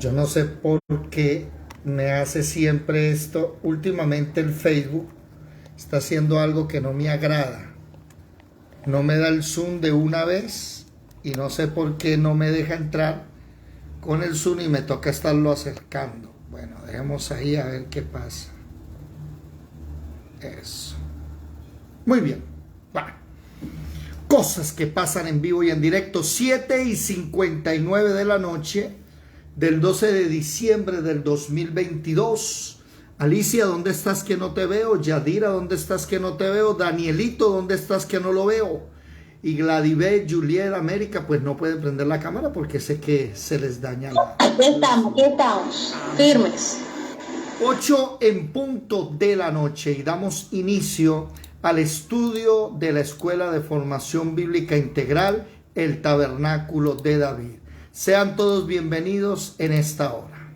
Yo no sé por qué me hace siempre esto. Últimamente el Facebook está haciendo algo que no me agrada. No me da el zoom de una vez y no sé por qué no me deja entrar con el zoom y me toca estarlo acercando. Bueno, dejemos ahí a ver qué pasa. Eso. Muy bien. Bueno. Cosas que pasan en vivo y en directo. 7:59 de la noche del 12 de diciembre del 2022. Alicia, ¿dónde estás que no te veo? Yadira, ¿dónde estás que no te veo? Danielito, ¿dónde estás que no lo veo? Y Gladibet, Juliet, América, pues no pueden prender la cámara porque sé que se les daña la... Aquí estamos, firmes. 8 en punto de la noche y damos inicio al estudio de la Escuela de Formación Bíblica Integral, el Tabernáculo de David. Sean todos bienvenidos en esta hora.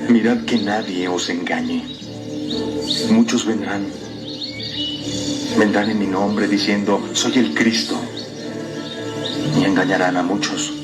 Mirad que nadie os engañe. Muchos vendrán en mi nombre diciendo, soy el Cristo, y engañarán a muchos.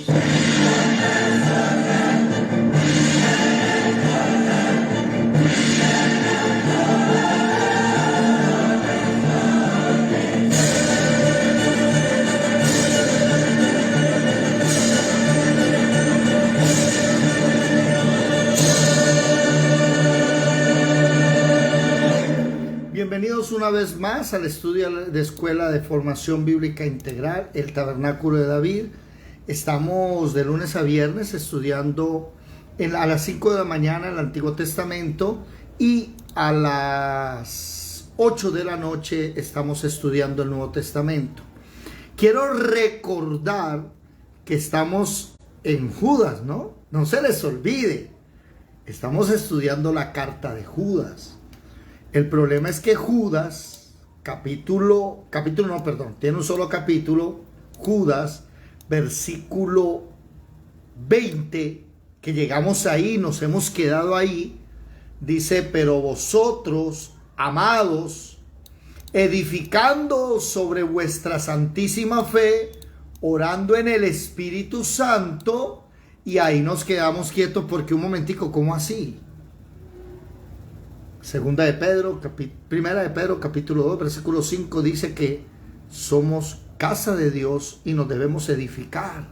Bienvenidos una vez más al estudio de Escuela de Formación Bíblica Integral, el Tabernáculo de David. Estamos de lunes a viernes estudiando a las 5 de la mañana el Antiguo Testamento y a las 8 de la noche estamos estudiando el Nuevo Testamento. Quiero recordar que estamos en Judas, ¿no? No se les olvide. Estamos estudiando la carta de Judas. El problema es que Judas, tiene un solo capítulo, Judas, versículo 20, que llegamos ahí, nos hemos quedado ahí, dice, pero vosotros, amados, edificando sobre vuestra santísima fe, orando en el Espíritu Santo, y ahí nos quedamos quietos porque un momentico, ¿cómo así? Primera de Pedro, capítulo 2, versículo 5, dice que somos casa de Dios y nos debemos edificar.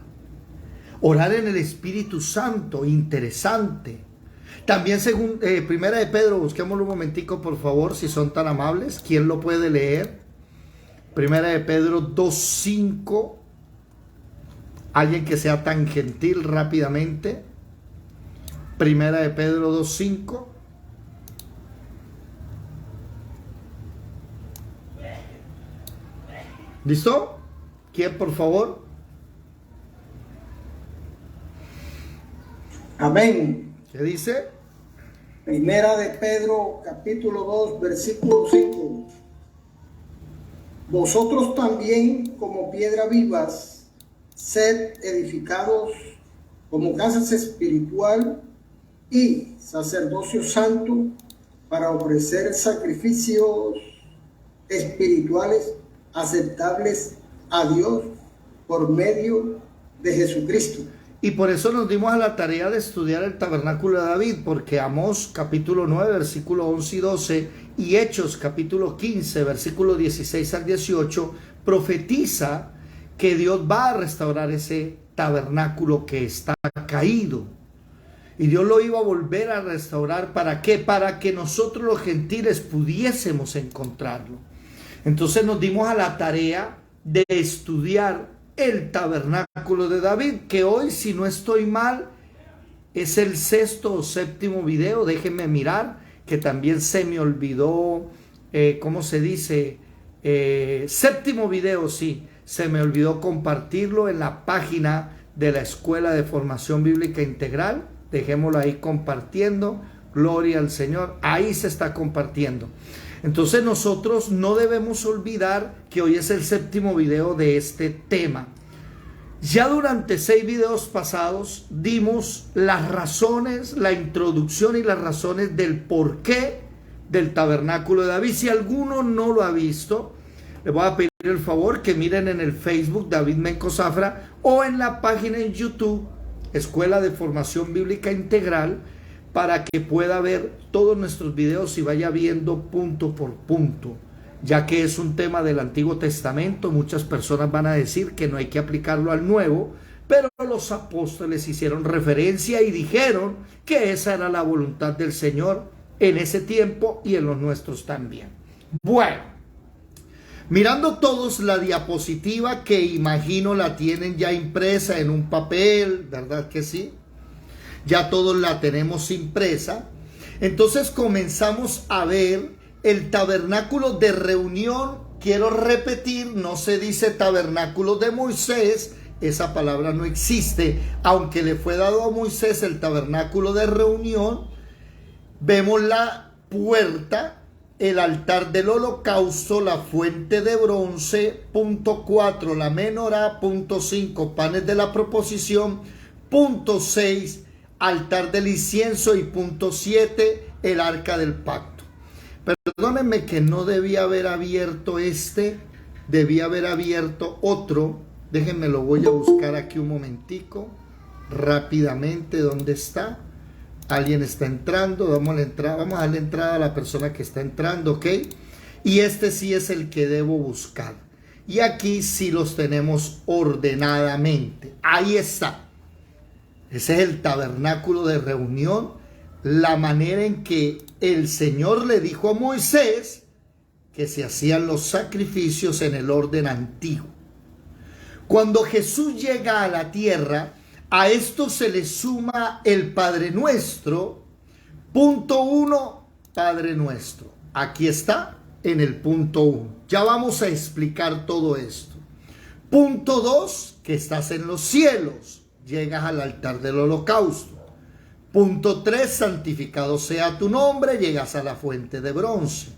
Orar en el Espíritu Santo, interesante. También Primera de Pedro, busquémoslo un momentico, por favor, si son tan amables. ¿Quién lo puede leer? Primera de Pedro 2:5. Alguien que sea tan gentil rápidamente. Primera de Pedro 2:5. ¿Listo? ¿Quién, por favor? Amén. ¿Qué dice? Primera de Pedro, capítulo 2, versículo 5. Vosotros también, como piedras vivas, sed edificados como casas espiritual y sacerdocio santo para ofrecer sacrificios espirituales aceptables a Dios por medio de Jesucristo. Y por eso nos dimos a la tarea de estudiar el Tabernáculo de David, porque Amós capítulo 9, versículo 11 y 12, y Hechos capítulo 15, versículo 16 al 18, profetiza que Dios va a restaurar ese tabernáculo que está caído. Y Dios lo iba a volver a restaurar, ¿para qué? Para que nosotros los gentiles pudiésemos encontrarlo. Entonces nos dimos a la tarea de estudiar el Tabernáculo de David, que hoy, si no estoy mal, es el 6º o 7º video. Déjenme mirar, que también se me olvidó, ¿cómo se dice? 7º video, sí, se me olvidó compartirlo en la página de la Escuela de Formación Bíblica Integral. Dejémoslo ahí compartiendo, gloria al Señor, ahí se está compartiendo. Entonces nosotros no debemos olvidar que hoy es el 7º video de este tema. Ya durante 6 videos pasados dimos las razones, la introducción y las razones del por qué del tabernáculo de David. Si alguno no lo ha visto, le voy a pedir el favor que miren en el Facebook David Menco Zafra o en la página en YouTube Escuela de Formación Bíblica Integral, para que pueda ver todos nuestros videos y vaya viendo punto por punto, ya que es un tema del Antiguo Testamento. Muchas personas van a decir que no hay que aplicarlo al Nuevo, pero los apóstoles hicieron referencia y dijeron que esa era la voluntad del Señor en ese tiempo y en los nuestros también. Bueno, mirando todos la diapositiva, que imagino la tienen ya impresa en un papel, ¿verdad que sí? Ya todos la tenemos impresa. Entonces comenzamos a ver el tabernáculo de reunión. Quiero repetir, no se dice tabernáculo de Moisés, esa palabra no existe, aunque le fue dado a Moisés el tabernáculo de reunión. Vemos la puerta, el altar del holocausto, la fuente de bronce, punto 4, la menorá, punto 5, panes de la proposición, punto 6, altar del incienso, y punto 7, el arca del pacto. Perdónenme que no debía haber abierto este, debía haber abierto otro. Déjenme, lo voy a buscar aquí un momentico, rápidamente. ¿Dónde está? Alguien está entrando, vamos a darle entrada a la persona que está entrando, ¿ok? Y este sí es el que debo buscar. Y aquí sí los tenemos ordenadamente. Ahí está. Ese es el tabernáculo de reunión, la manera en que el Señor le dijo a Moisés que se hacían los sacrificios en el orden antiguo. Cuando Jesús llega a la tierra, a esto se le suma el Padre Nuestro. Punto 1, Padre Nuestro. Aquí está en el punto 1. Ya vamos a explicar todo esto. Punto 2, que estás en los cielos. Llegas al altar del holocausto. Punto 3, santificado sea tu nombre. Llegas a la fuente de bronce.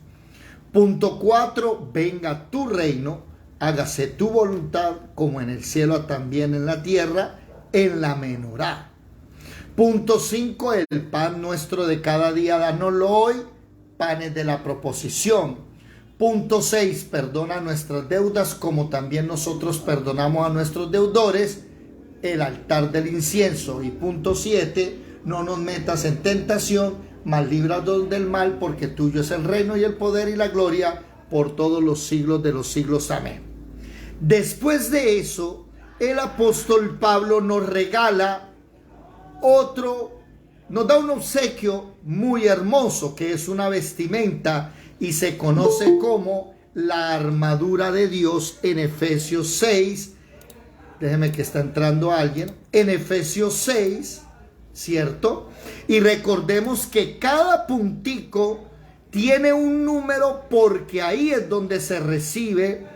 Punto 4, venga tu reino. Hágase tu voluntad como en el cielo, también en la tierra, en la menorá. Punto 5, el pan nuestro de cada día, dánoslo hoy, panes de la proposición. Punto 6, perdona nuestras deudas como también nosotros perdonamos a nuestros deudores, el altar del incienso. Y punto 7, no nos metas en tentación, mas líbranos del mal, porque tuyo es el reino y el poder y la gloria por todos los siglos de los siglos. Amén. Después de eso, el apóstol Pablo nos regala nos da un obsequio muy hermoso, que es una vestimenta y se conoce como la armadura de Dios en Efesios 6. Déjeme que está entrando alguien. En Efesios 6, ¿cierto? Y recordemos que cada puntico tiene un número, porque ahí es donde se recibe.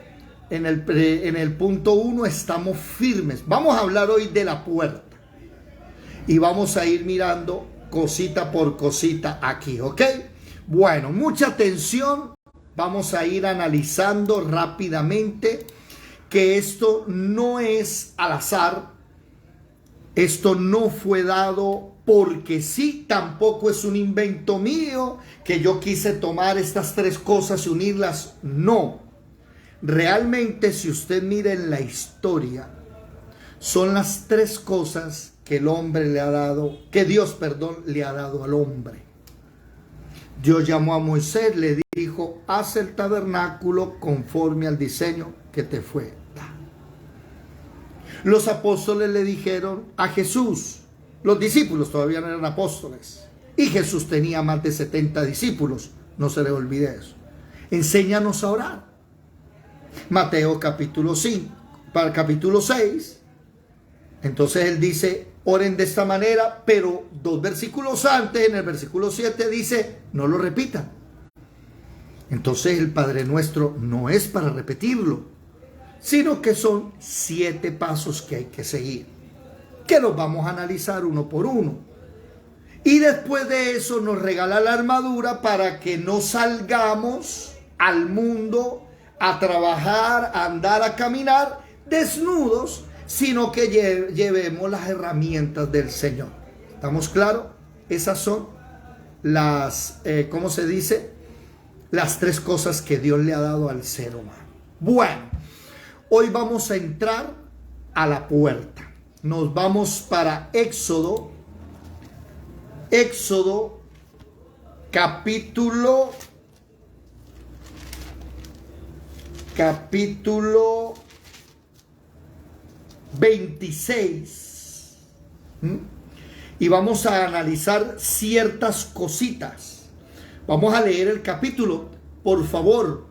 En el punto 1 estamos firmes. Vamos a hablar hoy de la puerta. Y vamos a ir mirando cosita por cosita aquí, ¿ok? Bueno, mucha atención. Vamos a ir analizando rápidamente que esto no es al azar. Esto no fue dado porque sí, tampoco es un invento mío, que yo quise tomar estas tres cosas y unirlas. No. Realmente, si usted mira en la historia, son las tres cosas que el hombre le ha dado, que Dios, le ha dado al hombre. Dios llamó a Moisés, le dijo: haz el tabernáculo conforme al diseño que te fue dado. Los apóstoles le dijeron a Jesús, los discípulos todavía no eran apóstoles, y Jesús tenía más de 70 discípulos, no se le olvide eso: enséñanos a orar. Mateo capítulo 5, para capítulo 6. Entonces él dice: oren de esta manera, pero 2 versículos antes, en el versículo 7 dice: no lo repitan. Entonces el Padre Nuestro no es para repetirlo, sino que son 7 pasos que hay que seguir, que los vamos a analizar uno por uno. Y después de eso nos regala la armadura para que no salgamos al mundo a trabajar, a andar, a caminar desnudos, sino que llevemos las herramientas del Señor. ¿Estamos claros? Esas son las, ¿cómo se dice? las tres cosas que Dios le ha dado al ser humano. Bueno, hoy vamos a entrar a la puerta. Nos vamos para Éxodo capítulo 26. Y vamos a analizar ciertas cositas. Vamos a leer el capítulo. Por favor,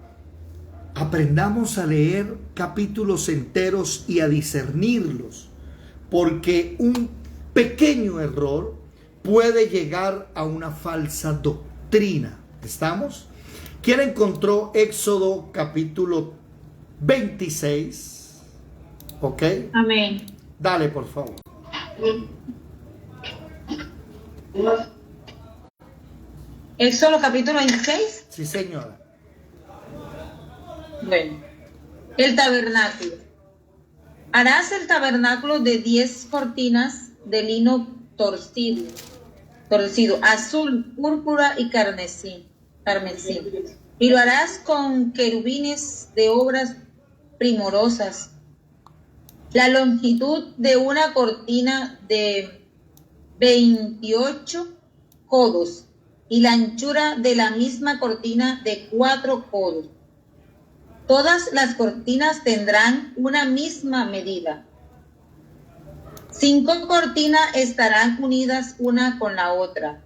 aprendamos a leer capítulos enteros y a discernirlos, porque un pequeño error puede llegar a una falsa doctrina. ¿Estamos? ¿Quién encontró Éxodo capítulo 26? ¿Ok? Amén. Dale, por favor. Éxodo capítulo 26. Sí, señora. Bueno, el tabernáculo. Harás el tabernáculo de 10 cortinas de lino torcido, azul, púrpura y carmesí. Y lo harás con querubines de obras primorosas. La longitud de una cortina de 28 codos y la anchura de la misma cortina de 4 codos. Todas las cortinas tendrán una misma medida. 5 cortinas estarán unidas una con la otra,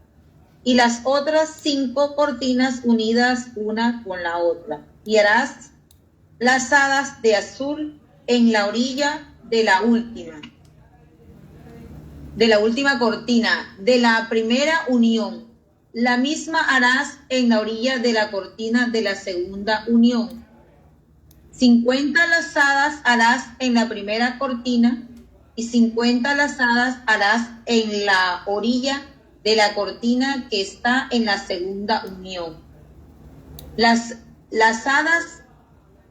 y las otras 5 cortinas unidas una con la otra. Y harás lazadas de azul en la orilla de la última cortina, de la primera unión. La misma harás en la orilla de la cortina de la segunda unión. 50 lazadas harás en la primera cortina y 50 lazadas harás en la orilla de la cortina que está en la segunda unión. Las lazadas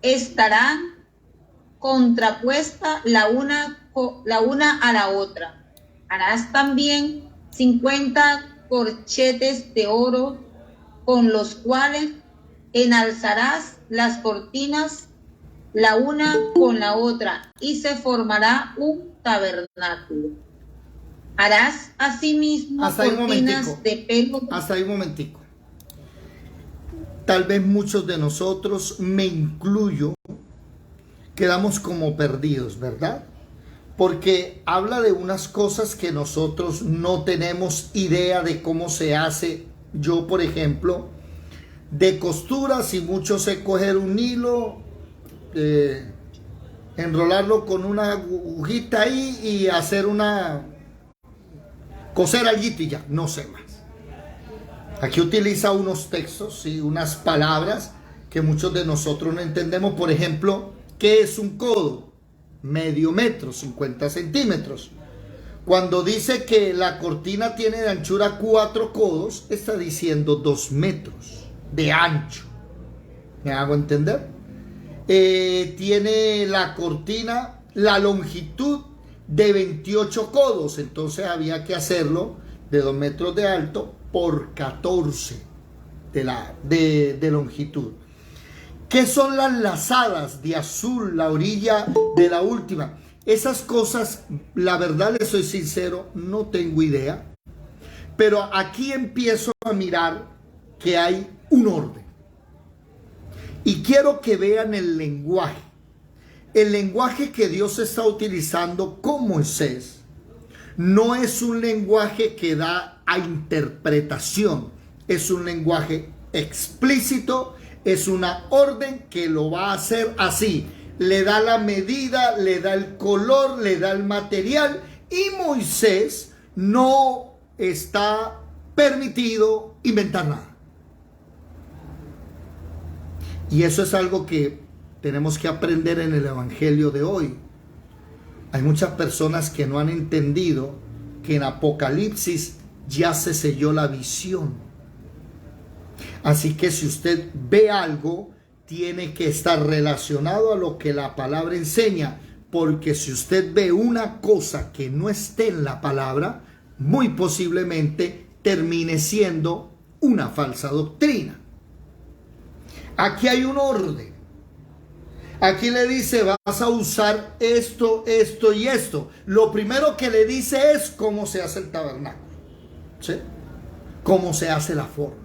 estarán contrapuestas la una a la otra. Harás también 50 corchetes de oro con los cuales enalzarás las cortinas la una con la otra, y se formará un tabernáculo. Harás asimismo cortinas de pelo. Hasta ahí un momentico. Tal vez muchos de nosotros, me incluyo, quedamos como perdidos, ¿verdad? Porque habla de unas cosas que nosotros no tenemos idea de cómo se hace. Yo, por ejemplo, de costura, si mucho sé coger un hilo, enrolarlo con una agujita ahí y hacer coser alguito y ya, no sé más. Aquí utiliza unos textos y unas palabras que muchos de nosotros no entendemos. Por ejemplo, ¿qué es un codo? Medio metro, 50 centímetros. Cuando dice que la cortina tiene de anchura 4 codos, está diciendo 2 metros de ancho. ¿Me hago entender? Tiene la cortina la longitud de 28 codos, entonces había que hacerlo de 2 metros de alto por 14 de longitud. ¿Qué son las lazadas de azul, la orilla de la última? Esas cosas, la verdad les soy sincero, no tengo idea, pero aquí empiezo a mirar que hay un orden. Y quiero que vean el lenguaje que Dios está utilizando con Moisés. No es un lenguaje que da a interpretación, es un lenguaje explícito, es una orden que lo va a hacer así. Le da la medida, le da el color, le da el material, y Moisés no está permitido inventar nada. Y eso es algo que tenemos que aprender en el evangelio de hoy. Hay muchas personas que no han entendido que en Apocalipsis ya se selló la visión. Así que si usted ve algo, tiene que estar relacionado a lo que la palabra enseña, porque si usted ve una cosa que no esté en la palabra, muy posiblemente termine siendo una falsa doctrina. Aquí hay un orden. Aquí le dice, vas a usar esto, esto y esto. Lo primero que le dice es cómo se hace el tabernáculo, ¿sí? Cómo se hace la forma.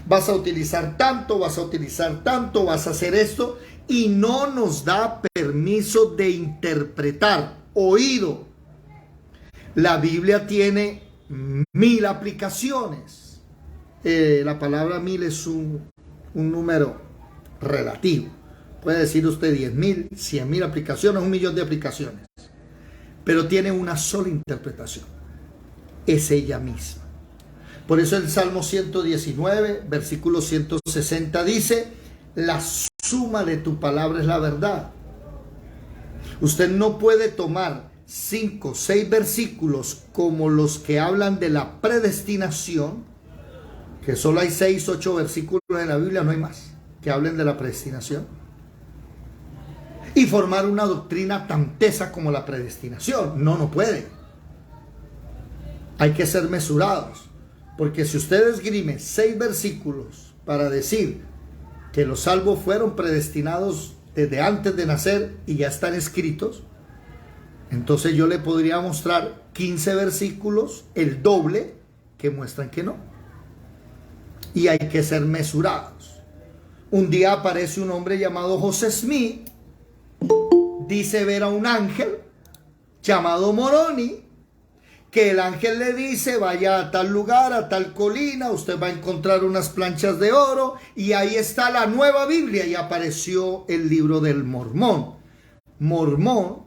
Vas a utilizar tanto, vas a utilizar tanto, vas a hacer esto. Y no nos da permiso de interpretar. Oído. La Biblia tiene 1000 aplicaciones. La palabra 1000 es un número relativo. Puede decir usted 10.000, 100.000 aplicaciones, 1.000.000 de aplicaciones. Pero tiene una sola interpretación. Es ella misma. Por eso el Salmo 119, versículo 160 dice, la suma de tu palabra es la verdad. Usted no puede tomar 5, 6 versículos como los que hablan de la predestinación, que solo hay 6, 8 versículos en la Biblia, no hay más, que hablen de la predestinación, y formar una doctrina tan tesa como la predestinación. No puede. Hay que ser mesurados, porque si usted esgrime 6 versículos para decir que los salvos fueron predestinados desde antes de nacer y ya están escritos, entonces yo le podría mostrar 15 versículos, el doble, que muestran que no. Y hay que ser mesurados. Un día aparece un hombre llamado José Smith, dice ver a un ángel llamado Moroni, que el ángel le dice, vaya a tal lugar, a tal colina, usted va a encontrar unas planchas de oro, y ahí está la nueva Biblia, y apareció el libro del Mormón. Mormón,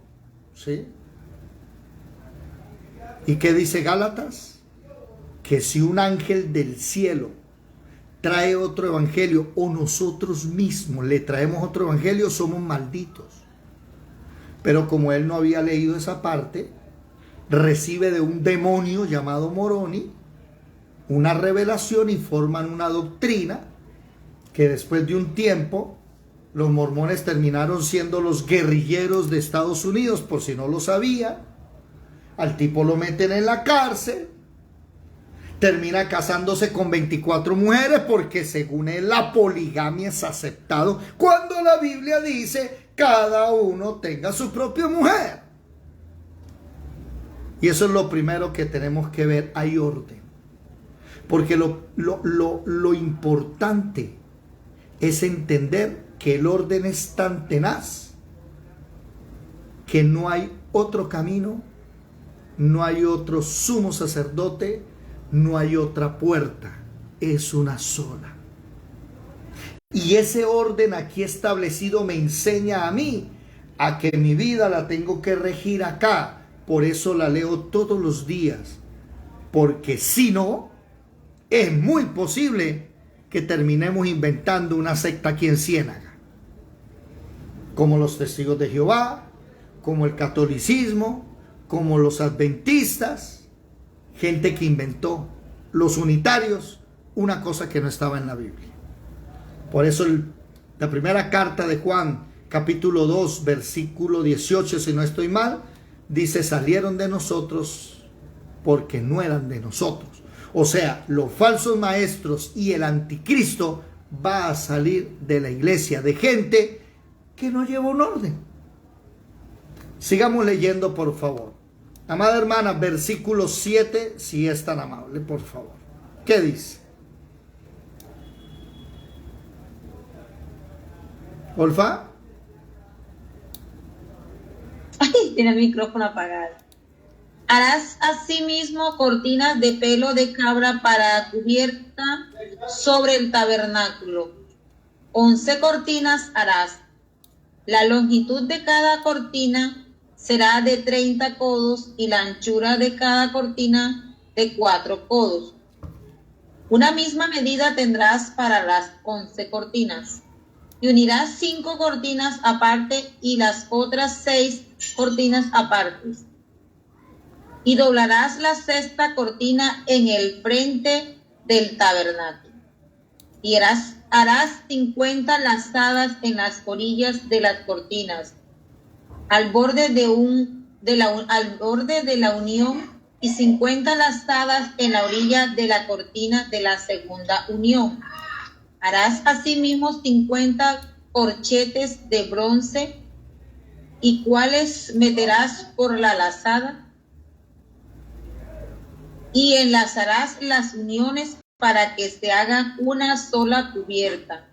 ¿sí? ¿Y qué dice Gálatas? Que si un ángel del cielo trae otro evangelio, o nosotros mismos le traemos otro evangelio, somos malditos. Pero como él no había leído esa parte, recibe de un demonio llamado Moroni una revelación y forman una doctrina que después de un tiempo los mormones terminaron siendo los guerrilleros de Estados Unidos, por si no lo sabía. Al tipo lo meten en la cárcel, termina casándose con 24 mujeres porque según él la poligamia es aceptado, cuando la Biblia dice cada uno tenga su propia mujer. Y eso es lo primero que tenemos que ver, hay orden. Porque lo importante es entender que el orden es tan tenaz que no hay otro camino, no hay otro sumo sacerdote, no hay otra puerta, es una sola. Y ese orden aquí establecido me enseña a mí a que mi vida la tengo que regir acá. Por eso la leo todos los días, porque si no, es muy posible que terminemos inventando una secta aquí en Ciénaga, como los Testigos de Jehová, como el catolicismo, como los adventistas, gente que inventó, los unitarios, una cosa que no estaba en la Biblia. Por eso la primera carta de Juan, capítulo 2, versículo 18, si no estoy mal, dice, salieron de nosotros porque no eran de nosotros. O sea, los falsos maestros y el anticristo va a salir de la iglesia, de gente que no lleva un orden. Sigamos leyendo, por favor. Amada hermana, versículo 7, si es tan amable, por favor. ¿Qué dice? ¿Olfa? Ay, tiene el micrófono apagado. Harás asimismo cortinas de pelo de cabra para cubierta sobre el tabernáculo. 11 cortinas harás. La longitud de cada cortina será de 30 codos y la anchura de cada cortina de 4 codos. Una misma medida tendrás para las 11 cortinas. Y unirás 5 cortinas aparte y las otras 6 cortinas aparte. Y doblarás la sexta cortina en el frente del tabernáculo. Y harás 50 lazadas en las orillas de las cortinas, al borde de la unión, y 50 lazadas en la orilla de la cortina de la segunda unión. Harás asimismo 50 corchetes de bronce, y cuáles meterás por la lazada, y enlazarás las uniones para que se haga una sola cubierta.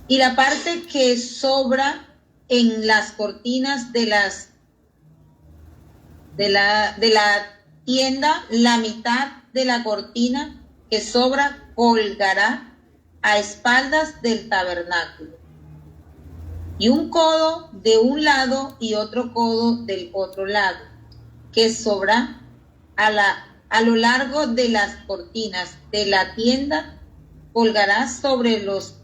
Y la parte que sobra en las cortinas de la tienda, la mitad de la cortina que sobra colgará a espaldas del tabernáculo, y un codo de un lado y otro codo del otro lado, que sobra a lo largo de las cortinas de la tienda, colgará sobre los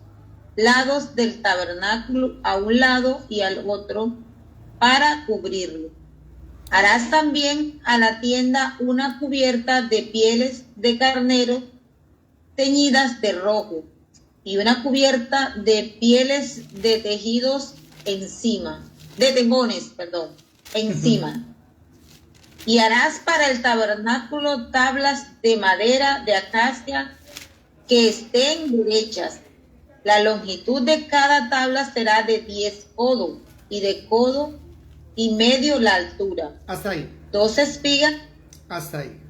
lados del tabernáculo a un lado y al otro para cubrirlo. Harás también a la tienda una cubierta de pieles de carnero teñidas de rojo, y una cubierta de pieles de tejidos encima, de tejones, perdón, encima. Y harás para el tabernáculo tablas de madera de acacia que estén derechas. La longitud de cada tabla será de 10 codos, y de codo y medio la altura. Hasta ahí. 2 espigas. Hasta ahí.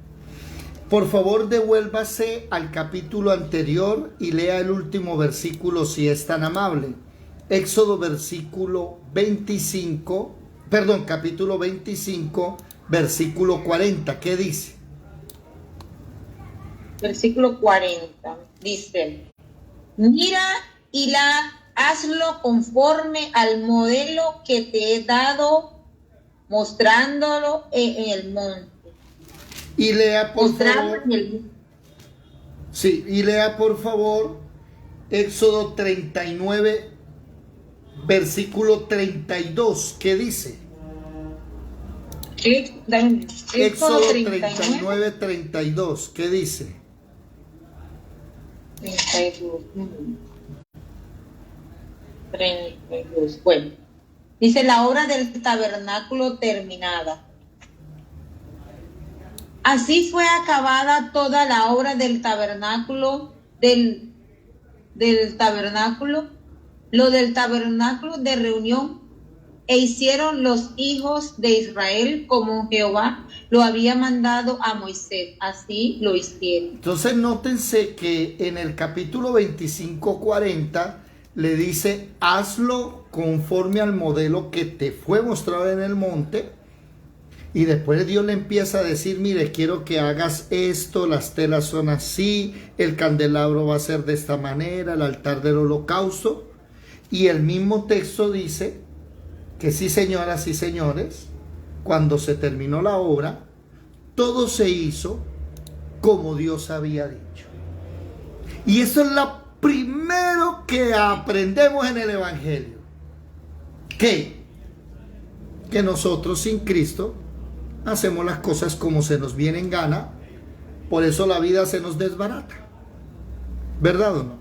Por favor, devuélvase al capítulo anterior y lea el último versículo si es tan amable. Éxodo capítulo 25, versículo 40. ¿Qué dice? Versículo 40. Dice: mira y hazlo conforme al modelo que te he dado, mostrándolo en el monte. Y lea por favor. Sí, y lea por favor Éxodo 39, versículo 32. ¿Qué dice? Éxodo 39, 32. ¿Qué dice? 32. Bueno, dice: la obra del tabernáculo terminada. Así fue acabada toda la obra del tabernáculo, del tabernáculo, lo del tabernáculo de reunión, e hicieron los hijos de Israel como Jehová lo había mandado a Moisés. Así lo hicieron. Entonces nótense que en el capítulo 25:40 le dice: hazlo conforme al modelo que te fue mostrado en el monte. Y después Dios le empieza a decir: mire, quiero que hagas esto, las telas son así, el candelabro va a ser de esta manera, el altar del holocausto. Y el mismo texto dice que sí, señoras y señores, cuando se terminó la obra, todo se hizo como Dios había dicho. Y eso es lo primero que aprendemos en el Evangelio. Que nosotros sin Cristo hacemos las cosas como se nos viene en gana, por eso la vida se nos desbarata. ¿Verdad o no?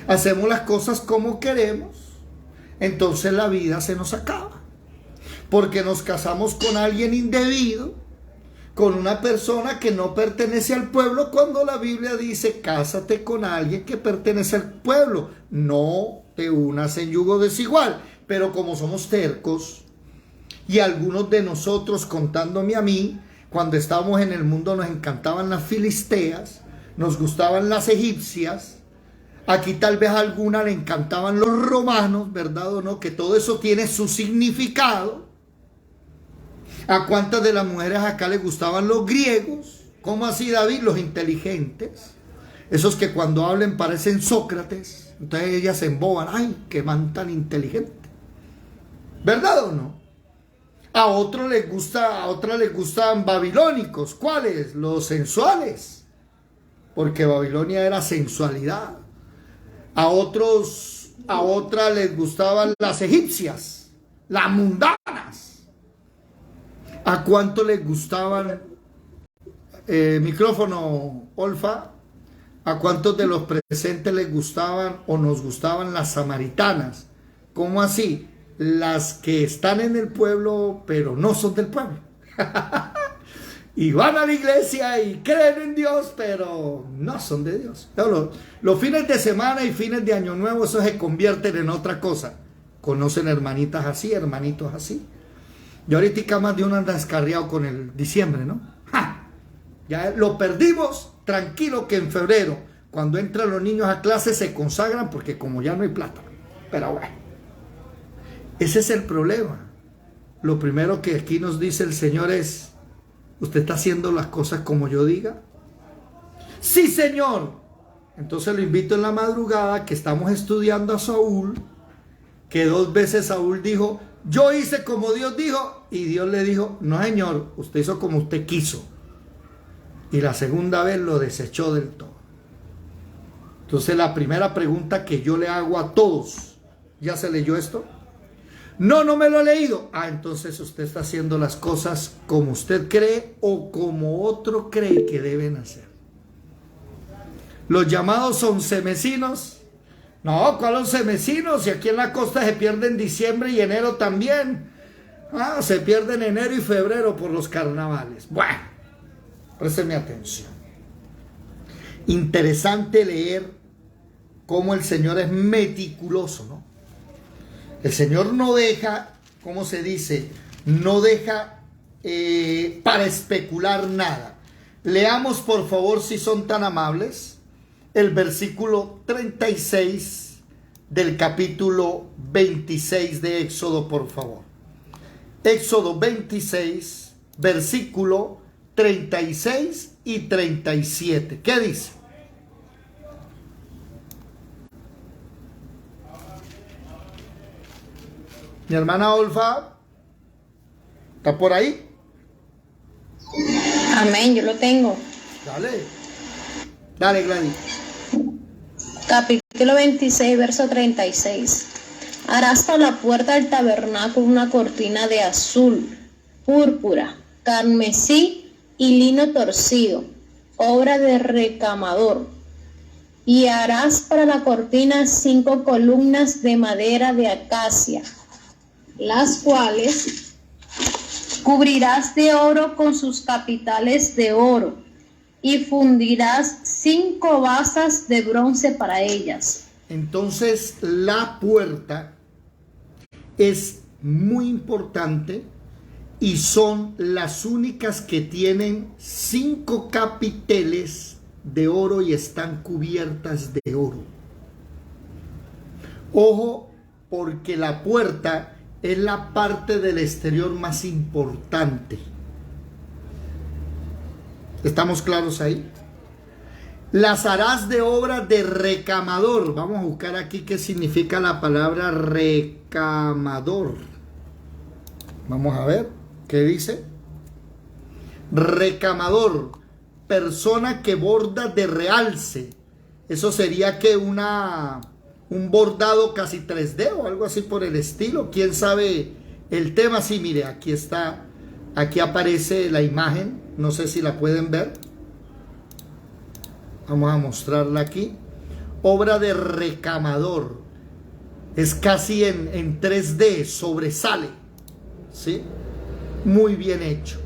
Hacemos las cosas como queremos, entonces la vida se nos acaba. Porque nos casamos con alguien indebido, con una persona que no pertenece al pueblo, cuando la Biblia dice: cásate con alguien que pertenece al pueblo, no te unas en yugo desigual. Pero como somos tercos, y algunos de nosotros, contándome a mí, cuando estábamos en el mundo nos encantaban las filisteas, nos gustaban las egipcias, aquí tal vez a alguna le encantaban los romanos, ¿verdad o no? Que todo eso tiene su significado. ¿A cuántas de las mujeres acá les gustaban los griegos? ¿Cómo así, David? Los inteligentes, esos que cuando hablen parecen Sócrates, entonces ellas se emboban: ¡ay, qué man tan inteligente! ¿Verdad o no? A otros les gusta, a otras les gustan babilónicos. ¿Cuáles? Los sensuales, porque Babilonia era sensualidad. A otras les gustaban las egipcias, las mundanas. ¿A cuánto les gustaban? Micrófono, Olfa. ¿A cuántos de los presentes les gustaban o nos gustaban las samaritanas? ¿Cómo así? Las que están en el pueblo pero no son del pueblo. y van a la iglesia y creen en Dios, pero no son de Dios. Los fines de semana y fines de Año Nuevo, eso se convierten en otra cosa. Conocen hermanitas así, hermanitos así. Y ahorita más de uno anda descarriado con el diciembre, ¿no? ¡Ja! Ya lo perdimos, tranquilo que en febrero, cuando entran los niños a clase, se consagran porque como ya no hay plata. Pero bueno, ese es el problema. Lo primero que aquí nos dice el Señor es: ¿usted está haciendo las cosas como yo diga? Sí, Señor. Entonces lo invito en la madrugada, que estamos estudiando a Saúl, que 2 veces Saúl dijo: yo hice como Dios dijo, y Dios le dijo: no, Señor, usted hizo como usted quiso. Y la segunda vez lo desechó del todo. Entonces la primera pregunta que yo le hago a todos: ¿ya se leyó esto? No, no me lo he leído. Entonces usted está haciendo las cosas como usted cree o como otro cree que deben hacer. Los llamados once-mesinos. No, ¿cuál 11 vecinos? Si aquí en la costa se pierde en diciembre y enero también. Se pierde en enero y febrero por los carnavales. Bueno, présteme atención. Interesante leer cómo el Señor es meticuloso, ¿no? El Señor no deja, ¿cómo se dice? No deja para especular nada. Leamos, por favor, si son tan amables, el versículo 36 del capítulo 26 de Éxodo, por favor. Éxodo 26, versículo 36 y 37. ¿Qué dice? Mi hermana Olfa, ¿está por ahí? Amén, yo lo tengo. Dale, Gladys. Capítulo 26, verso 36. Harás para la puerta del tabernáculo una cortina de azul, púrpura, carmesí y lino torcido, obra de recamador. Y harás para la cortina 5 columnas de madera de acacia, las cuales cubrirás de oro con sus capiteles de oro, y fundirás 5 basas de bronce para ellas. Entonces la puerta es muy importante y son las únicas que tienen 5 capiteles de oro y están cubiertas de oro. Ojo, porque la puerta es la parte del exterior más importante. ¿Estamos claros ahí? Las harás de obra de recamador. Vamos a buscar aquí qué significa la palabra recamador. Vamos a ver qué dice. Recamador, persona que borda de realce. Eso sería que un bordado casi 3D o algo así por el estilo. ¿Quién sabe el tema? Sí, mire, aquí está, aquí aparece la imagen. No sé si la pueden ver. Vamos a mostrarla aquí. Obra de recamador. Es casi en 3D, sobresale. ¿Sí? Muy bien hecho.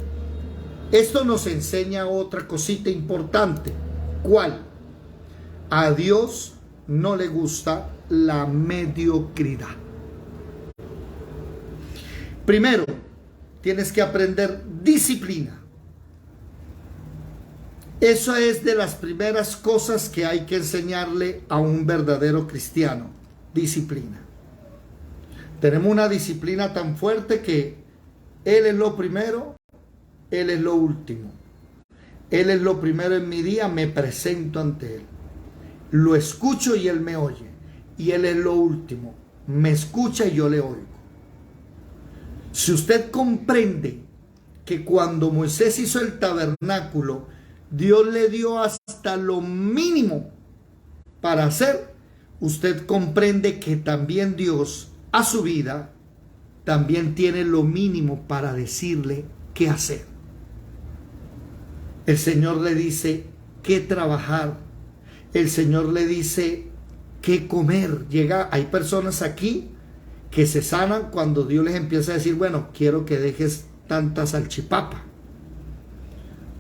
Esto nos enseña otra cosita importante. ¿Cuál? A Dios no le gusta la mediocridad. Primero, tienes que aprender disciplina. Eso es de las primeras cosas que hay que enseñarle a un verdadero cristiano. Disciplina. Tenemos una disciplina tan fuerte que Él es lo primero, Él es lo último. Él es lo primero en mi día, me presento ante Él. Lo escucho y Él me oye. Y Él es lo último. Me escucha y yo le oigo. Si usted comprende que cuando Moisés hizo el tabernáculo, Dios le dio hasta lo mínimo para hacer, usted comprende que también Dios a su vida también tiene lo mínimo para decirle qué hacer. El Señor le dice qué trabajar. El Señor le dice qué comer. Hay personas aquí que se sanan cuando Dios les empieza a decir, bueno, quiero que dejes tanta salchipapa.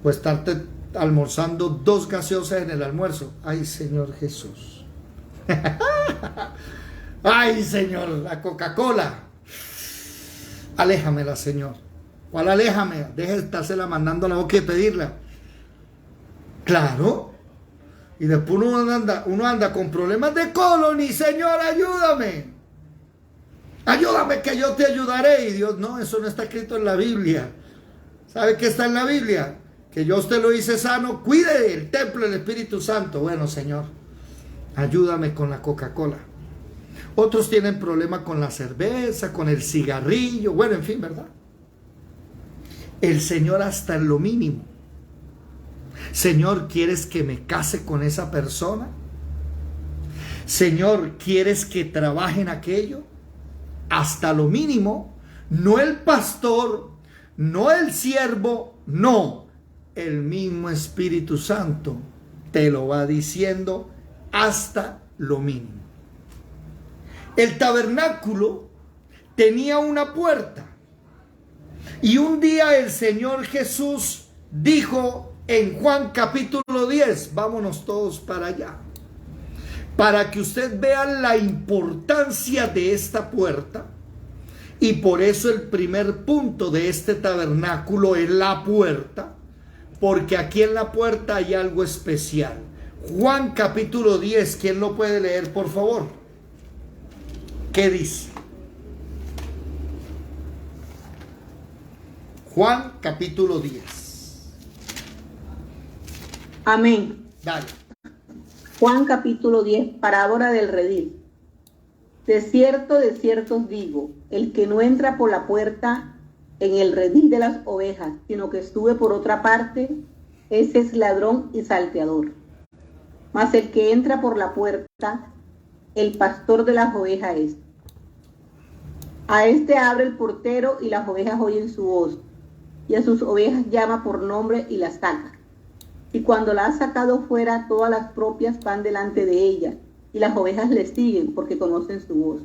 o estarte almorzando 2 gaseosas en el almuerzo. Ay, Señor Jesús. Ay, Señor, la Coca-Cola. Aléjamela, Señor. ¿Cuál aléjame? Deje de estársela mandando a la boca y pedirla. Claro. Y después uno anda con problemas de colon y Señor, ayúdame. Ayúdame que yo te ayudaré. Y Dios, no, eso no está escrito en la Biblia. ¿Sabe qué está en la Biblia? Que yo a usted lo hice sano, cuide el templo del Espíritu Santo. Bueno, Señor, ayúdame con la Coca-Cola. Otros tienen problemas con la cerveza, con el cigarrillo, bueno, en fin, ¿verdad? El Señor hasta en lo mínimo. Señor, ¿quieres que me case con esa persona? Señor, ¿quieres que trabaje en aquello? Hasta lo mínimo, no el pastor, no el siervo, no, el mismo Espíritu Santo te lo va diciendo hasta lo mínimo. El tabernáculo tenía una puerta y un día el Señor Jesús dijo en Juan capítulo 10, vámonos todos para allá, para que usted vea la importancia de esta puerta. Y por eso el primer punto de este tabernáculo es la puerta, porque aquí en la puerta hay algo especial. Juan capítulo 10, ¿quién lo puede leer, por favor? ¿Qué dice? Juan capítulo 10. Amén. Dale. Juan capítulo 10, parábola del redil. De cierto os digo, el que no entra por la puerta en el redil de las ovejas, sino que sube por otra parte, ese es ladrón y salteador. Mas el que entra por la puerta, el pastor de las ovejas es. A este abre el portero y las ovejas oyen su voz, y a sus ovejas llama por nombre y las saca. Y cuando la ha sacado fuera, todas las propias van delante de ella, y las ovejas le siguen porque conocen su voz.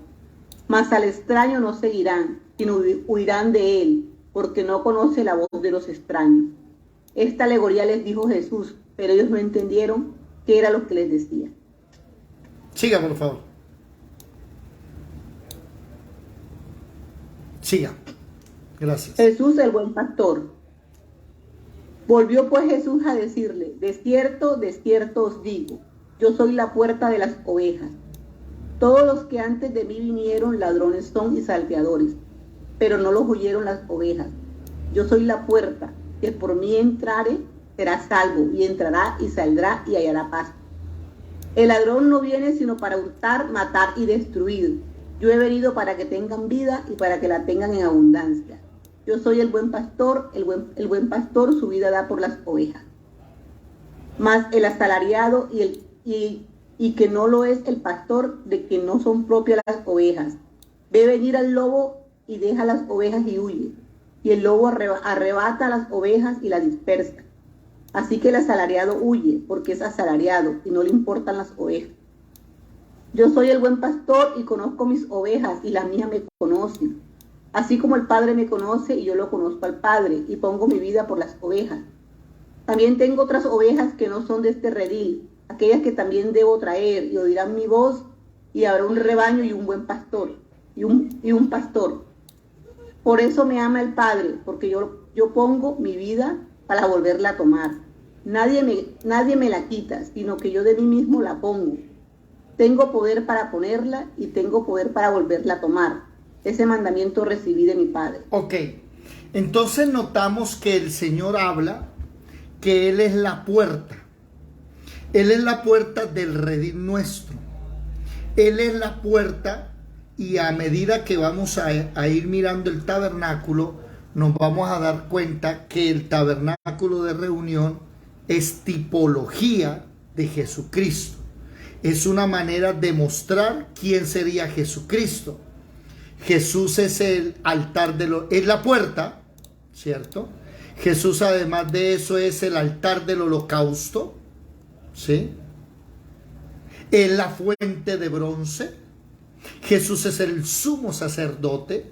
Mas al extraño no seguirán, sino huirán de él, porque no conoce la voz de los extraños. Esta alegoría les dijo Jesús, pero ellos no entendieron qué era lo que les decía. Siga, por favor. Siga. Gracias. Jesús el buen pastor. Volvió pues Jesús a decirle, de cierto os digo, yo soy la puerta de las ovejas. Todos los que antes de mí vinieron ladrones son y salteadores, pero no los oyeron las ovejas. Yo soy la puerta, que por mí entrare será salvo, y entrará y saldrá y hallará paz. El ladrón no viene sino para hurtar, matar y destruir. Yo he venido para que tengan vida y para que la tengan en abundancia. Yo soy el buen pastor, el buen pastor su vida da por las ovejas. Mas el asalariado y que no lo es el pastor, de que no son propias las ovejas, ve venir al lobo y deja las ovejas y huye. Y el lobo arrebata las ovejas y las dispersa. Así que el asalariado huye, porque es asalariado y no le importan las ovejas. Yo soy el buen pastor y conozco mis ovejas y las mías me conocen. Así como el Padre me conoce y yo lo conozco al Padre y pongo mi vida por las ovejas. También tengo otras ovejas que no son de este redil, aquellas que también debo traer y oirán mi voz y habrá un rebaño y un buen pastor y un pastor. Por eso me ama el Padre, porque yo pongo mi vida para volverla a tomar. Nadie me la quita, sino que yo de mí mismo la pongo. Tengo poder para ponerla y tengo poder para volverla a tomar. Ese mandamiento recibí de mi Padre. Ok, entonces notamos que el Señor habla que Él es la puerta. Él es la puerta del redil nuestro. Él es la puerta, y a medida que vamos a ir mirando el tabernáculo, nos vamos a dar cuenta que el tabernáculo de reunión es tipología de Jesucristo. Es una manera de mostrar quién sería Jesucristo. Jesús es el altar es la puerta, ¿cierto? Jesús, además de eso, es el altar del holocausto, ¿sí? Es la fuente de bronce. Jesús es el sumo sacerdote.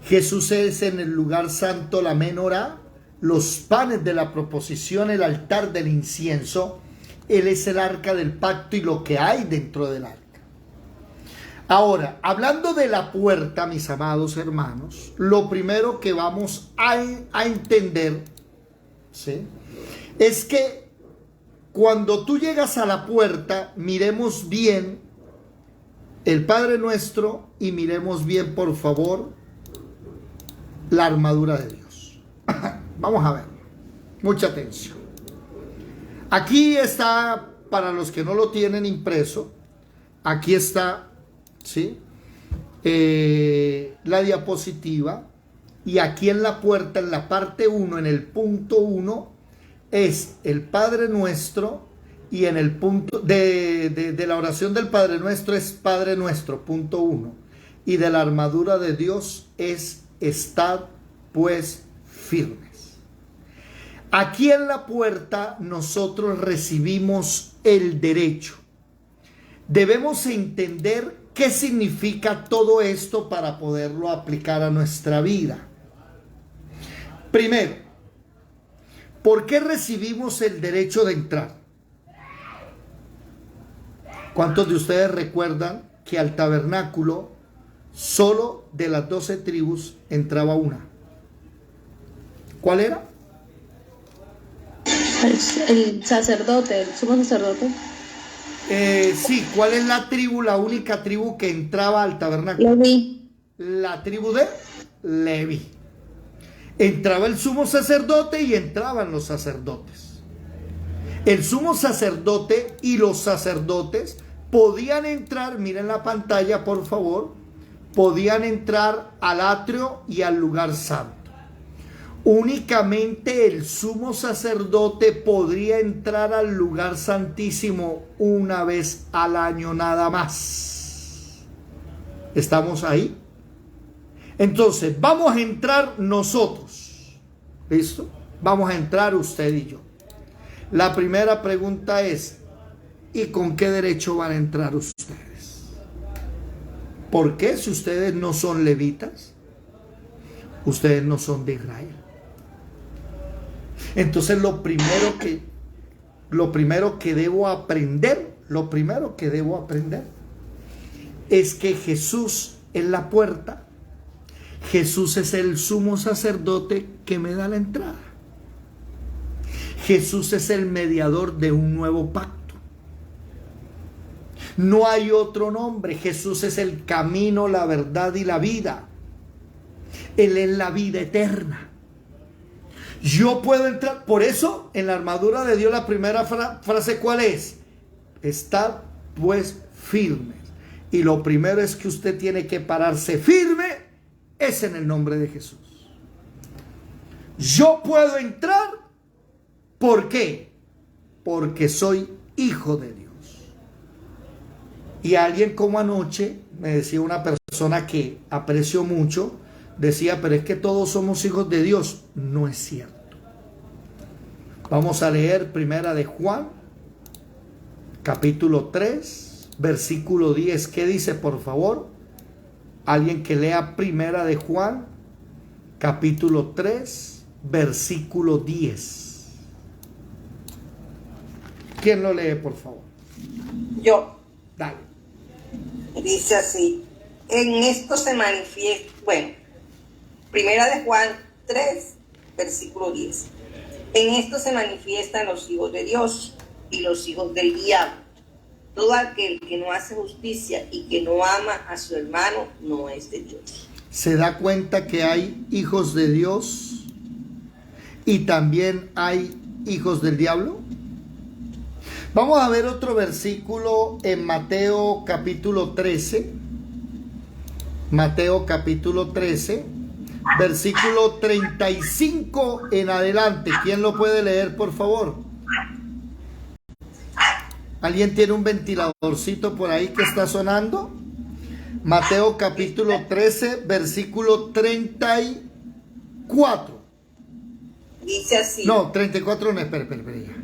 Jesús es en el lugar santo la menorá, los panes de la proposición, el altar del incienso. Él es el arca del pacto y lo que hay dentro del arca. Ahora, hablando de la puerta, mis amados hermanos, lo primero que vamos a entender, ¿sí?, es que cuando tú llegas a la puerta, miremos bien el Padre Nuestro y miremos bien, por favor, la armadura de Dios. Vamos a ver, mucha atención. Aquí está, para los que no lo tienen impreso, aquí está, ¿sí?, la diapositiva, y aquí en la puerta, en la parte 1, en el punto 1, es el Padre Nuestro, y en el punto de la oración del Padre Nuestro es Padre Nuestro, punto 1, y de la armadura de Dios es estad pues firmes. Aquí en la puerta nosotros recibimos el derecho. Debemos entender qué significa todo esto para poderlo aplicar a nuestra vida. Primero, ¿por qué recibimos el derecho de entrar? ¿Cuántos de ustedes recuerdan que al tabernáculo solo de las 12 tribus entraba una? ¿Cuál era? El sacerdote, el sumo sacerdote. Sí, ¿cuál es la tribu, la única tribu que entraba al tabernáculo? Leví. La tribu de Leví. Entraba el sumo sacerdote y entraban los sacerdotes. El sumo sacerdote y los sacerdotes podían entrar, miren la pantalla por favor, podían entrar al atrio y al lugar santo. Únicamente el sumo sacerdote podría entrar al lugar santísimo una vez al año nada más. ¿Estamos ahí? Entonces, vamos a entrar nosotros. ¿Listo? Vamos a entrar usted y yo. La primera pregunta es, ¿y con qué derecho van a entrar ustedes? ¿Por qué si ustedes no son levitas? Ustedes no son de Israel. Entonces lo primero que debo aprender es que Jesús es la puerta. Jesús es el sumo sacerdote que me da la entrada. Jesús es el mediador de un nuevo pacto. No hay otro nombre. Jesús es el camino, la verdad y la vida. Él es la vida eterna. Yo puedo entrar. Por eso en la armadura de Dios la primera frase, ¿cuál es? Estad pues firmes. Y lo primero es que usted tiene que pararse firme, es en el nombre de Jesús. Yo puedo entrar. ¿Por qué? Porque soy hijo de Dios. Y alguien como anoche me decía una persona que aprecio mucho, decía, pero es que todos somos hijos de Dios. No es cierto. Vamos a leer primera de Juan, capítulo 3, versículo 10. ¿Qué dice, por favor? Alguien que lea primera de Juan, capítulo 3, versículo 10. ¿Quién lo lee, por favor? Yo. Dale. Dice así, en esto se manifiesta, primera de Juan 3, versículo 10. En esto se manifiestan los hijos de Dios y los hijos del diablo. Todo aquel que no hace justicia y que no ama a su hermano no es de Dios. ¿Se da cuenta que hay hijos de Dios y también hay hijos del diablo? Vamos a ver otro versículo en Mateo capítulo 13. Mateo capítulo 13, versículo 35 en adelante. ¿Quién lo puede leer, por favor? ¿Alguien tiene un ventiladorcito por ahí que está sonando? Mateo capítulo 13, versículo 34. Dice así. No, 34 no, espera ya.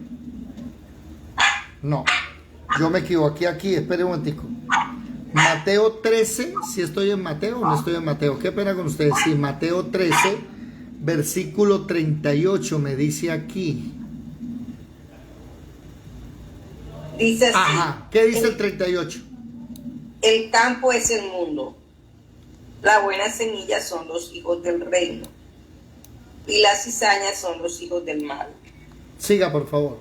No, yo me equivoqué aquí, espere un momentico. Mateo 13, si estoy en Mateo o no estoy en Mateo, qué pena con ustedes. Sí, Mateo 13, versículo 38 me dice aquí. Dice así. Ajá, ¿qué dice el 38? El campo es el mundo. La buena semilla son los hijos del reino. Y las cizañas son los hijos del mal. Siga, por favor.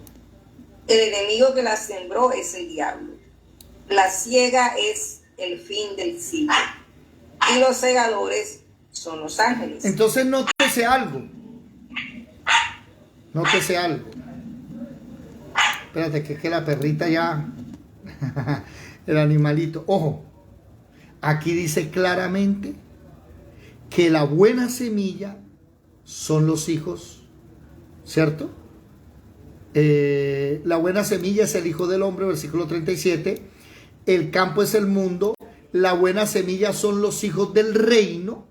El enemigo que la sembró es el diablo. La siega es el fin del siglo. Y los segadores son los ángeles. Entonces nótese algo. Nótese algo. Espérate, que es que la perrita ya... el animalito. Ojo. Aquí dice claramente que la buena semilla son los hijos, ¿cierto? La buena semilla es el Hijo del Hombre, versículo 37. El campo es el mundo. La buena semilla son los hijos del reino.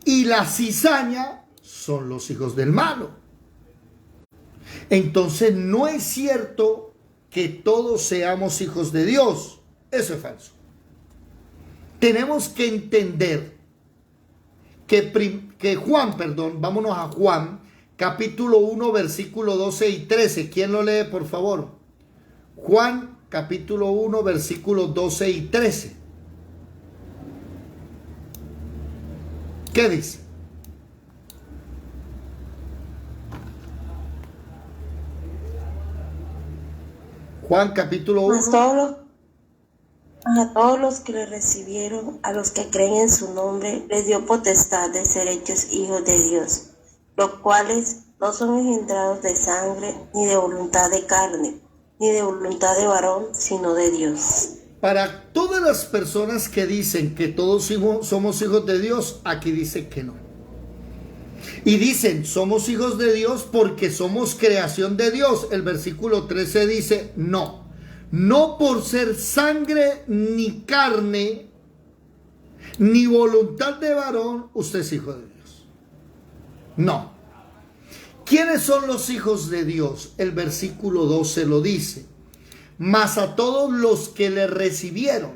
Y la cizaña son los hijos del malo. Entonces no es cierto que todos seamos hijos de Dios. Eso es falso. Tenemos que entender que Juan, vámonos a Juan, capítulo 1, versículo 12 y 13. ¿Quién lo lee, por favor? Juan, capítulo 1, versículos 12 y 13. ¿Qué dice? Juan, capítulo 1. A todos los que le recibieron, a los que creen en su nombre, les dio potestad de ser hechos hijos de Dios, los cuales no son engendrados de sangre, ni de voluntad de carne, ni de voluntad de varón, sino de Dios. Para todas las personas que dicen que todos somos hijos de Dios, aquí dice que no. Y dicen, somos hijos de Dios porque somos creación de Dios. El versículo 13 dice, no. No por ser sangre ni carne, ni voluntad de varón, usted es hijo de Dios. No. ¿Quiénes son los hijos de Dios? El versículo 12 lo dice. Mas a todos los que le recibieron.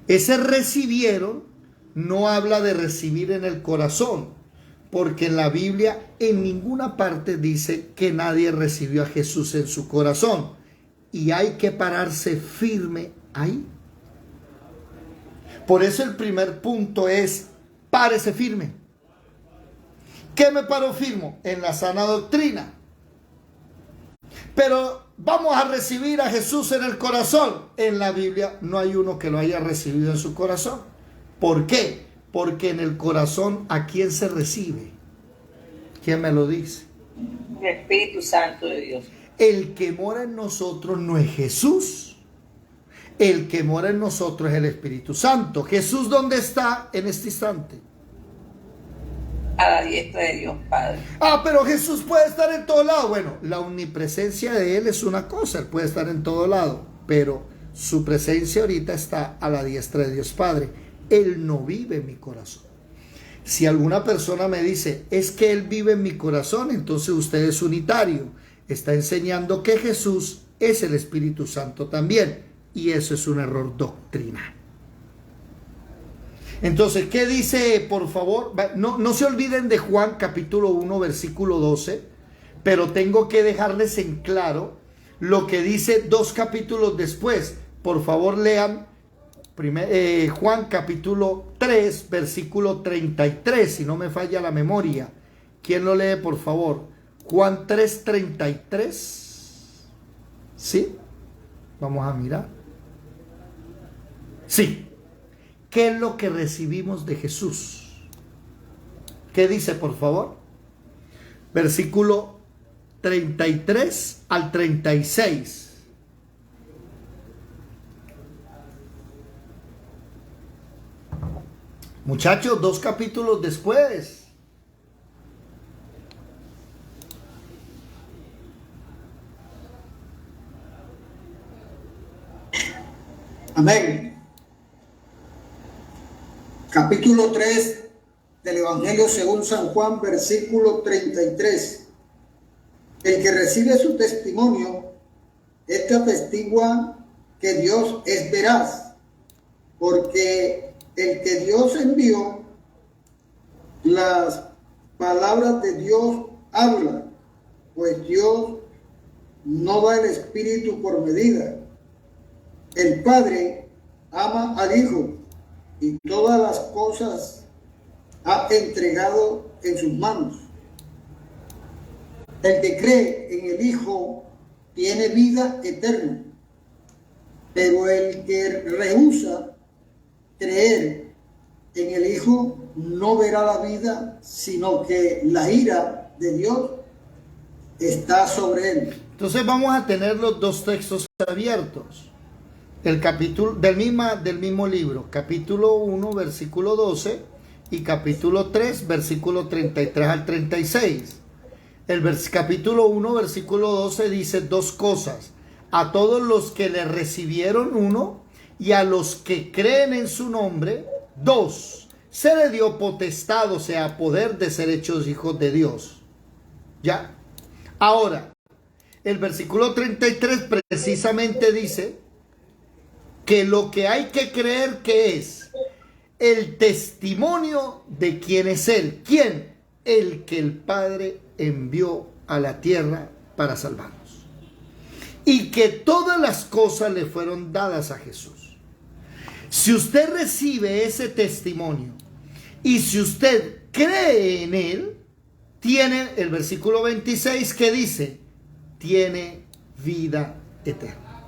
Ese recibieron no habla de recibir en el corazón, porque en la Biblia en ninguna parte dice que nadie recibió a Jesús en su corazón. Y hay que pararse firme ahí. Por eso el primer punto es, párese firme. ¿Qué me paro firme? En la sana doctrina. Pero vamos a recibir a Jesús en el corazón. En la Biblia no hay uno que lo haya recibido en su corazón. ¿Por qué? Porque en el corazón, ¿a quién se recibe? ¿Quién me lo dice? El Espíritu Santo de Dios. El que mora en nosotros no es Jesús. El que mora en nosotros es el Espíritu Santo. ¿Jesús dónde está en este instante? A la diestra de Dios Padre. Ah, pero Jesús puede estar en todo lado. Bueno, la omnipresencia de Él es una cosa. Él puede estar en todo lado. Pero su presencia ahorita está a la diestra de Dios Padre. Él no vive en mi corazón. Si alguna persona me dice, es que Él vive en mi corazón, entonces usted es unitario. Está enseñando que Jesús es el Espíritu Santo también. Y eso es un error doctrinal. Entonces, ¿qué dice, por favor? No se olviden de Juan capítulo 1, versículo 12. Pero tengo que dejarles en claro lo que dice 2 capítulos después. Por favor, lean Juan capítulo 3, versículo 33. Si no me falla la memoria. ¿Quién lo lee, por favor? Juan 3:33. ¿Sí? Vamos a mirar. Sí. ¿Qué es lo que recibimos de Jesús? ¿Qué dice, por favor? Versículo 33 al 36. Muchachos, 2 capítulos después. Amén. Capítulo 3 del Evangelio según San Juan, versículo 33. El que recibe su testimonio, este atestigua que Dios es veraz, porque el que Dios envió las palabras de Dios habla, pues Dios no da el Espíritu por medida. El Padre ama al Hijo y todas las cosas ha entregado en sus manos. El que cree en el Hijo tiene vida eterna, pero el que rehúsa creer en el Hijo no verá la vida, sino que la ira de Dios está sobre él. Entonces vamos a tener los dos textos abiertos. El capítulo del mismo libro, capítulo 1, versículo 12 y capítulo 3, versículo 33 al 36. Capítulo 1, versículo 12 dice dos cosas: a todos los que le recibieron, uno, y a los que creen en su nombre, dos, se le dio potestad, o sea, poder de ser hechos hijos de Dios. ¿Ya? Ahora, el versículo 33 precisamente dice que lo que hay que creer que es el testimonio de quién es Él. ¿Quién? El que el Padre envió a la tierra para salvarnos. Y que todas las cosas le fueron dadas a Jesús. Si usted recibe ese testimonio y si usted cree en Él, tiene el versículo 26 que dice, tiene vida eterna.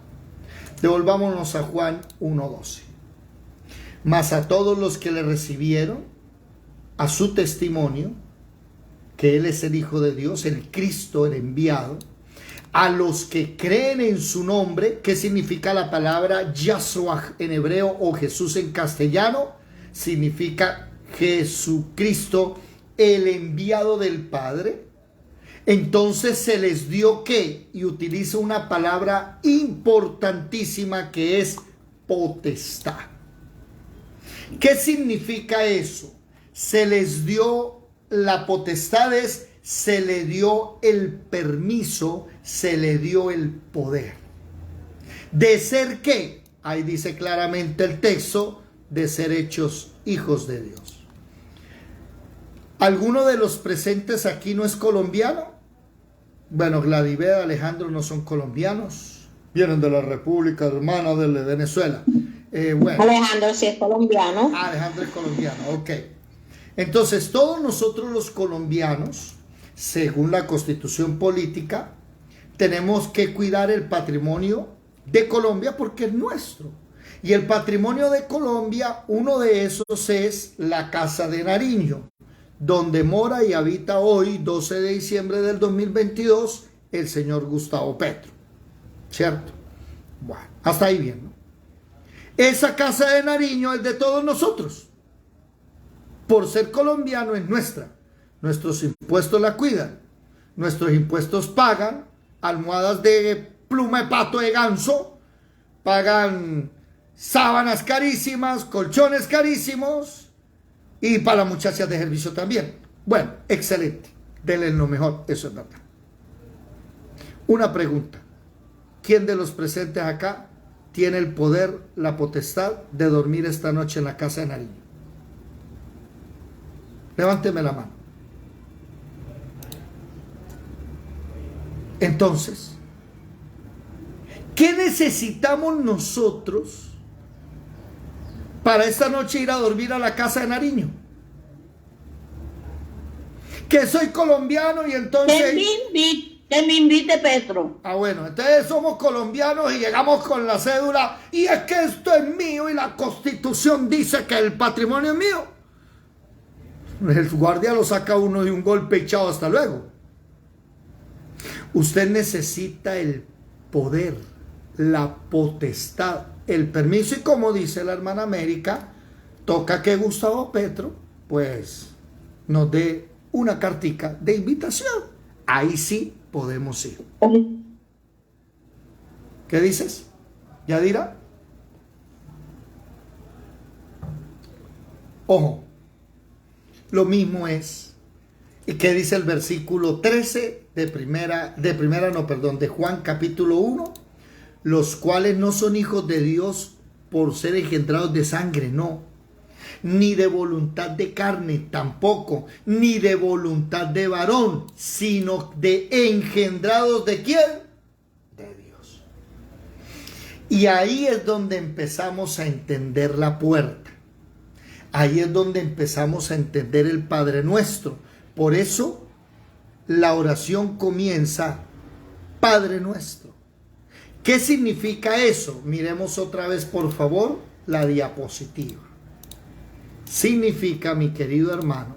Devolvámonos a Juan 1:12. Mas a todos los que le recibieron, a su testimonio, que Él es el Hijo de Dios, el Cristo, el enviado, a los que creen en su nombre, ¿qué significa la palabra Yahshua en hebreo o Jesús en castellano? Significa Jesucristo, el enviado del Padre. Entonces se les dio ¿qué? Y utiliza una palabra importantísima que es potestad. ¿Qué significa eso? Se les dio la potestad, se le dio el permiso, se le dio el poder. ¿De ser qué? Ahí dice claramente el texto, de ser hechos hijos de Dios. ¿Alguno de los presentes aquí no es colombiano? Bueno, Gladivea y Alejandro no son colombianos. Vienen de la República Hermana de Venezuela. Bueno. Alejandro sí es colombiano. Alejandro es colombiano, ok. Entonces, todos nosotros los colombianos, según la Constitución política, tenemos que cuidar el patrimonio de Colombia porque es nuestro. Y el patrimonio de Colombia, uno de esos es la Casa de Nariño, donde mora y habita hoy, 12 de diciembre del 2022, el señor Gustavo Petro. ¿Cierto? Bueno, hasta ahí bien, ¿no? Esa Casa de Nariño es de todos nosotros. Por ser colombiano es nuestra. Nuestros impuestos la cuidan. Nuestros impuestos pagan almohadas de pluma de pato de ganso, pagan sábanas carísimas, colchones carísimos y para las muchachas de servicio también. Bueno, excelente. Denle lo mejor, eso es verdad. Una pregunta. ¿Quién de los presentes acá tiene el poder, la potestad de dormir esta noche en la Casa de Nariño? Levánteme la mano. Entonces, ¿qué necesitamos nosotros para esta noche ir a dormir a la Casa de Nariño? Que soy colombiano y entonces... Que me invite Petro. Ah, bueno, entonces somos colombianos y llegamos con la cédula y es que esto es mío y la Constitución dice que el patrimonio es mío. El guardia lo saca uno de un golpe y chao, hasta luego. Usted necesita el poder, la potestad, el permiso y como dice la hermana América, toca que Gustavo Petro pues nos dé una cartica de invitación. Ahí sí podemos ir. ¿Qué dices, Yadira? Ojo, lo mismo es. ¿Y qué dice el versículo 13 de Juan capítulo 1? Los cuales no son hijos de Dios por ser engendrados de sangre, no, ni de voluntad de carne tampoco, ni de voluntad de varón, sino de engendrados ¿de quién? De Dios. Y ahí es donde empezamos a entender la puerta. Ahí es donde empezamos a entender el Padre Nuestro. Por eso la oración comienza Padre Nuestro. ¿Qué significa eso? Miremos otra vez, por favor, la diapositiva. Significa, mi querido hermano,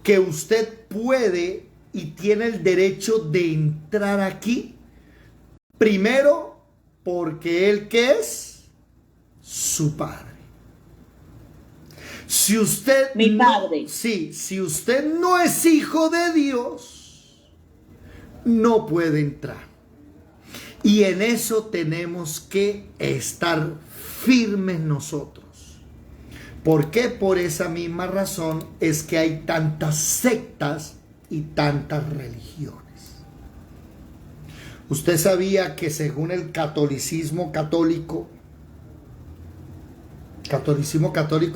que usted puede y tiene el derecho de entrar aquí, primero, porque Él, ¿qué es? Su Padre. Si usted Mi Padre. si usted no es hijo de Dios, no puede entrar. Y en eso tenemos que estar firmes nosotros. ¿Por qué? Por esa misma razón es que hay tantas sectas y tantas religiones. Usted sabía que según el catolicismo católico,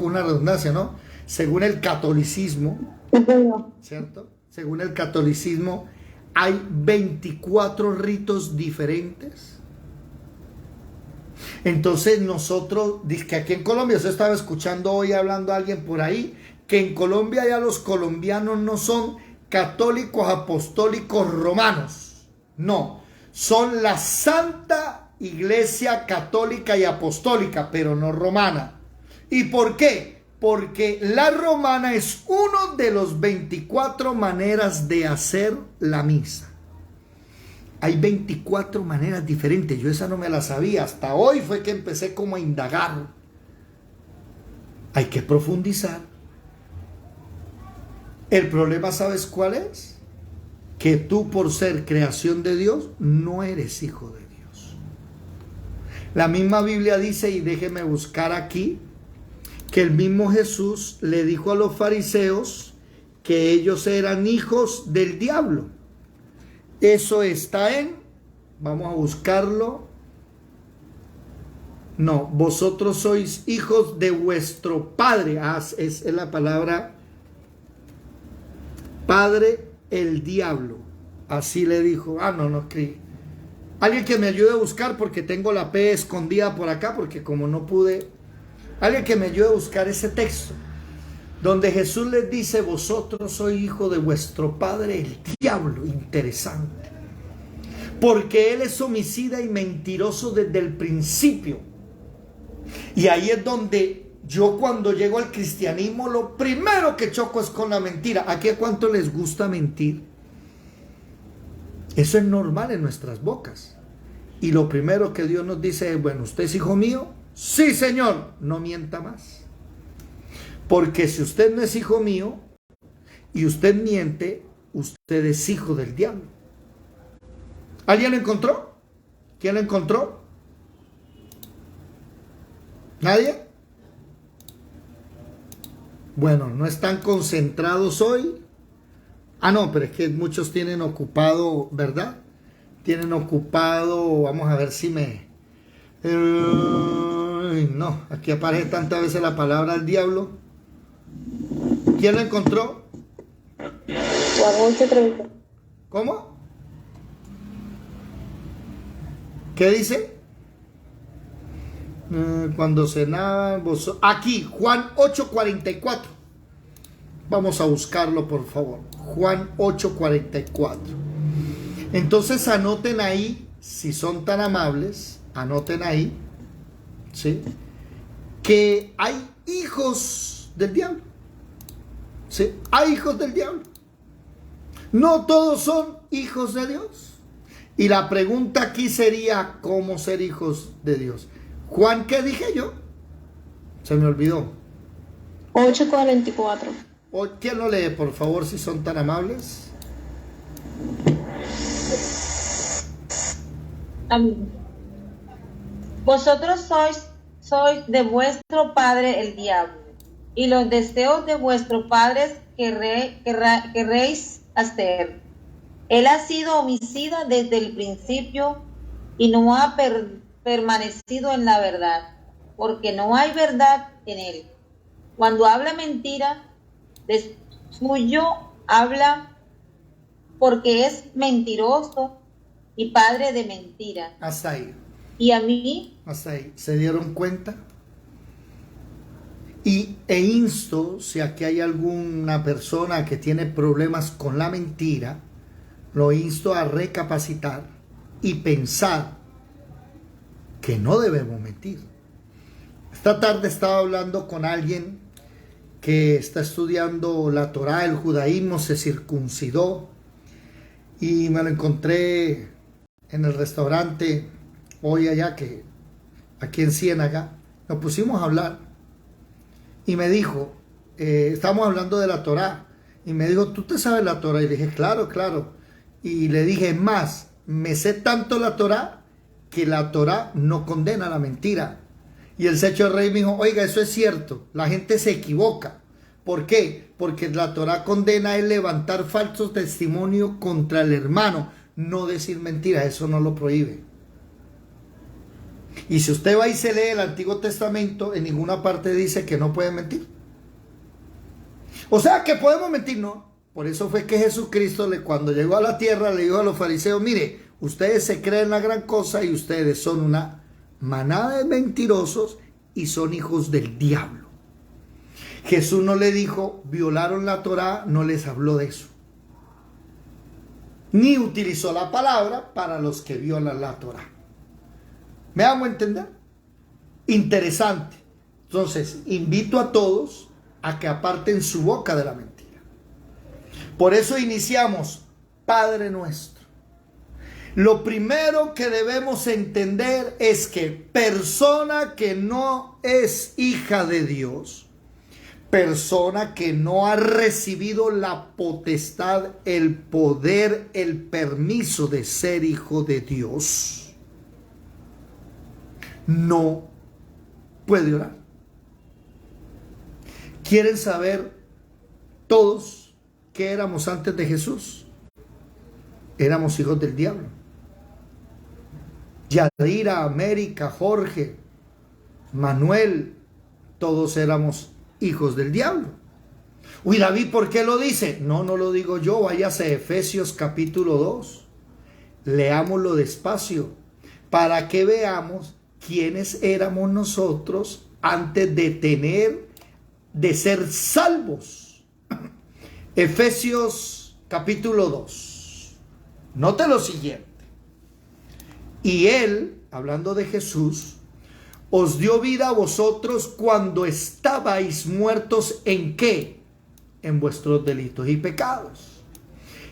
una redundancia, ¿no? Según el catolicismo, ¿cierto? Según el catolicismo, hay 24 ritos diferentes. Entonces nosotros, dice que aquí en Colombia, se estaba escuchando hoy hablando a alguien por ahí, que en Colombia ya los colombianos no son católicos apostólicos romanos, no, son la Santa Iglesia Católica y Apostólica, pero no romana. ¿Y por qué? Porque la romana es uno de los 24 maneras de hacer la misa. Hay 24 maneras diferentes. Yo esa no me la sabía. Hasta hoy fue que empecé como a indagar. Hay que profundizar. El problema, ¿sabes cuál es? Que tú, por ser creación de Dios, no eres hijo de Dios. La misma Biblia dice, y déjeme buscar aquí, que el mismo Jesús le dijo a los fariseos que ellos eran hijos del diablo. Eso está en, vamos a buscarlo. No, vosotros sois hijos de vuestro padre. Es la palabra padre, el diablo. Así le dijo. No escribí. Alguien que me ayude a buscar, porque tengo la P escondida por acá, porque como no pude. Alguien que me ayude a buscar ese texto, donde Jesús les dice, vosotros sois hijos de vuestro padre, el diablo. Interesante. Porque él es homicida y mentiroso desde el principio. Y ahí es donde yo, cuando llego al cristianismo, lo primero que choco es con la mentira. ¿A qué cuánto les gusta mentir? Eso es normal en nuestras bocas. Y lo primero que Dios nos dice es, bueno, ¿usted es hijo mío? Sí, Señor. No mienta más. Porque si usted no es hijo mío y usted miente, usted es hijo del diablo. ¿Alguien lo encontró? ¿Quién lo encontró? ¿Nadie? Bueno, no están concentrados hoy. No, pero es que muchos tienen ocupado, ¿verdad? Tienen ocupado, vamos a ver si me... no, aquí aparece tantas veces la palabra del diablo. ¿Quién lo encontró? Juan 8:30. ¿Cómo? ¿Qué dice? Cuando cenaban vos... Aquí, Juan 8:44. Vamos a buscarlo, por favor. Juan 8:44. Entonces anoten ahí, si son tan amables, anoten ahí, ¿sí?, que hay hijos del diablo. ¿Sí? Hay hijos del diablo. No todos son hijos de Dios. Y la pregunta aquí sería, ¿cómo ser hijos de Dios? Juan, ¿qué dije yo? Se me olvidó. 8:44. ¿Quién lo lee, por favor, si son tan amables? Amén. Vosotros sois de vuestro padre el diablo, y los deseos de vuestro padre querréis hacer. Él ha sido homicida desde el principio y no ha permanecido en la verdad, porque no hay verdad en él. Cuando habla mentira, de suyo habla porque es mentiroso y padre de mentira. Hasta ahí. Y a mí, Hasta ahí. ¿Se dieron cuenta? E insto, si aquí hay alguna persona que tiene problemas con la mentira, lo insto a recapacitar y pensar que no debemos mentir. Esta tarde estaba hablando con alguien que está estudiando la Torá, el judaísmo, se circuncidó, y me lo encontré en el restaurante hoy allá, que aquí en Ciénaga. Nos pusimos a hablar y me dijo, estábamos hablando de la Torá, y me dijo, ¿tú te sabes la Torá? Y le dije, claro, claro. Y le dije, es más, me sé tanto la Torá que la Torá no condena la mentira. Y el se echó el rey y me dijo, oiga, eso es cierto, la gente se equivoca. ¿Por qué? Porque la Torá condena es levantar falso testimonio contra el hermano, no decir mentiras, eso no lo prohíbe. Y si usted va y se lee el Antiguo Testamento, en ninguna parte dice que no pueden mentir. O sea, que podemos mentir, no. Por eso fue que Jesucristo, cuando llegó a la tierra, le dijo a los fariseos, mire, ustedes se creen la gran cosa y ustedes son una manada de mentirosos y son hijos del diablo. Jesús no le dijo, violaron la Torá, no les habló de eso. Ni utilizó la palabra para los que violan la Torá. ¿Me hago entender? Interesante. Entonces, invito a todos a que aparten su boca de la mentira. Por eso iniciamos, Padre Nuestro. Lo primero que debemos entender es que persona que no es hija de Dios, persona que no ha recibido la potestad, el poder, el permiso de ser hijo de Dios, no puede orar. ¿Quieren saber todos qué éramos antes de Jesús? Éramos hijos del diablo. Yadira, América, Jorge, Manuel, todos éramos hijos del diablo. Uy, David, ¿por qué lo dice? No lo digo yo, váyase a Efesios capítulo 2. Leámoslo despacio para que veamos quiénes éramos nosotros antes de ser salvos. Efesios capítulo 2. Note lo siguiente. Y él, hablando de Jesús, os dio vida a vosotros cuando estabais muertos ¿en qué? En vuestros delitos y pecados,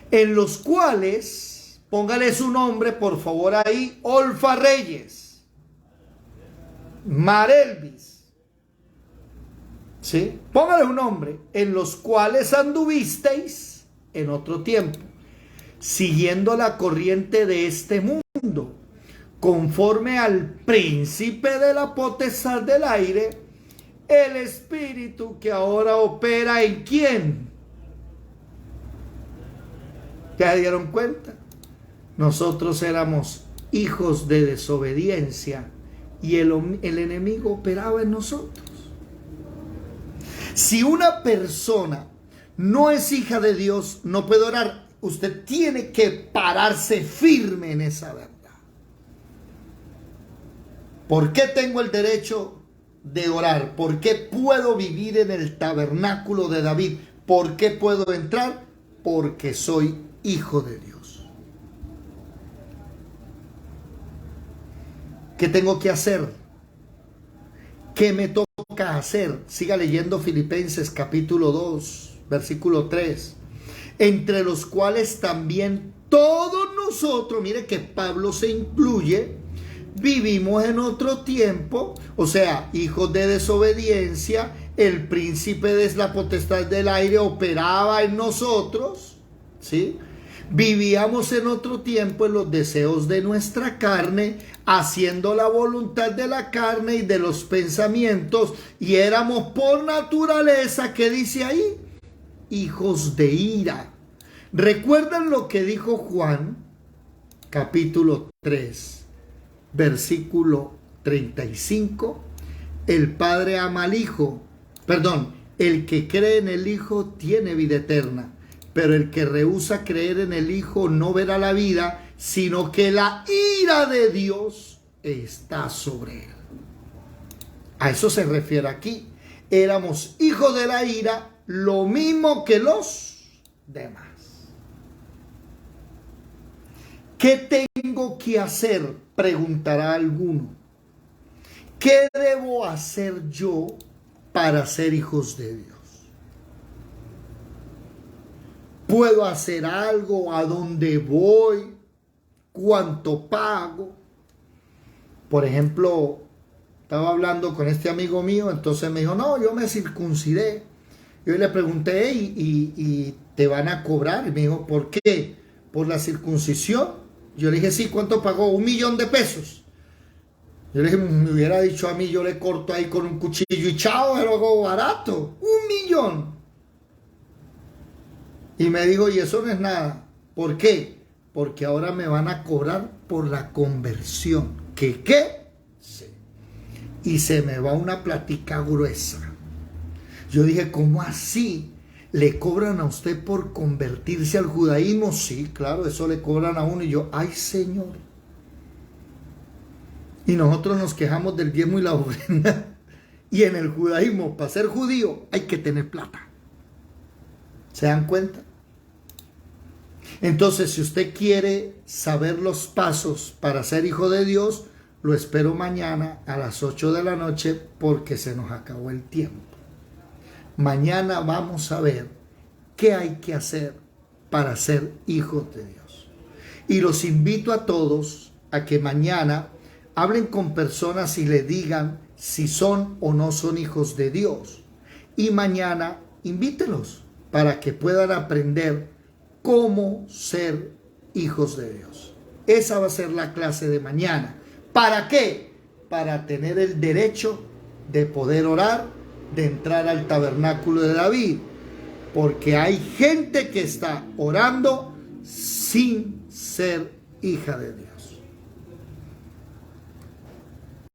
en los cuales, póngale su nombre por favor ahí, Olfa Reyes, Marelvis, ¿sí? Póngale un nombre, en los cuales anduvisteis en otro tiempo, siguiendo la corriente de este mundo, conforme al príncipe de la potestad del aire, el espíritu que ahora opera ¿en quién? ¿Ya dieron cuenta? Nosotros éramos hijos de desobediencia y el enemigo operaba en nosotros. Si una persona no es hija de Dios, no puede orar. Usted tiene que pararse firme en esa verdad. ¿Por qué tengo el derecho de orar? ¿Por qué puedo vivir en el tabernáculo de David? ¿Por qué puedo entrar? Porque soy hijo de Dios. ¿Qué tengo que hacer? ¿Qué me toca hacer? Siga leyendo Filipenses capítulo 2, versículo 3. Entre los cuales también todos nosotros, mire que Pablo se incluye, vivimos en otro tiempo, o sea, hijos de desobediencia, el príncipe de la potestad del aire operaba en nosotros, ¿sí? Vivíamos en otro tiempo en los deseos de nuestra carne, haciendo la voluntad de la carne y de los pensamientos, y éramos por naturaleza, ¿qué dice ahí? Hijos de ira. ¿Recuerdan lo que dijo Juan, capítulo 3? Versículo 35, el padre ama al hijo Perdón, el que cree en el Hijo tiene vida eterna, pero el que rehúsa creer en el Hijo no verá la vida, sino que la ira de Dios está sobre él. A eso se refiere aquí. Éramos hijos de la ira, lo mismo que los demás. ¿Qué tengo que hacer?, preguntará alguno. ¿Qué debo hacer yo para ser hijos de Dios? ¿Puedo hacer algo? ¿A dónde voy? ¿Cuánto pago? Por ejemplo, estaba hablando con este amigo mío, entonces me dijo, no, yo me circuncidé. Yo le pregunté, ¿y te van a cobrar? Y me dijo, ¿por qué? ¿Por la circuncisión? Yo le dije, sí, ¿cuánto pagó? $1.000.000. Yo le dije, me hubiera dicho a mí, yo le corto ahí con un cuchillo y chao, es algo barato. $1.000.000. Y me dijo, y eso no es nada. ¿Por qué? Porque ahora me van a cobrar por la conversión. ¿Qué? Sí. Y se me va una plática gruesa. Yo dije, ¿cómo así? ¿Le cobran a usted por convertirse al judaísmo? Sí, claro, eso le cobran a uno. Y yo, ay, Señor. Y nosotros nos quejamos del diezmo y la ofrenda. Y en el judaísmo, para ser judío, hay que tener plata. ¿Se dan cuenta? Entonces, si usted quiere saber los pasos para ser hijo de Dios, lo espero mañana a las 8 de la noche porque se nos acabó el tiempo. Mañana vamos a ver qué hay que hacer para ser hijos de Dios. Y los invito a todos a que mañana hablen con personas y le digan si son o no son hijos de Dios. Y mañana invítelos para que puedan aprender cómo ser hijos de Dios. Esa va a ser la clase de mañana. ¿Para qué? Para tener el derecho de poder orar, de entrar al tabernáculo de David. Porque hay gente que está orando sin ser hija de Dios.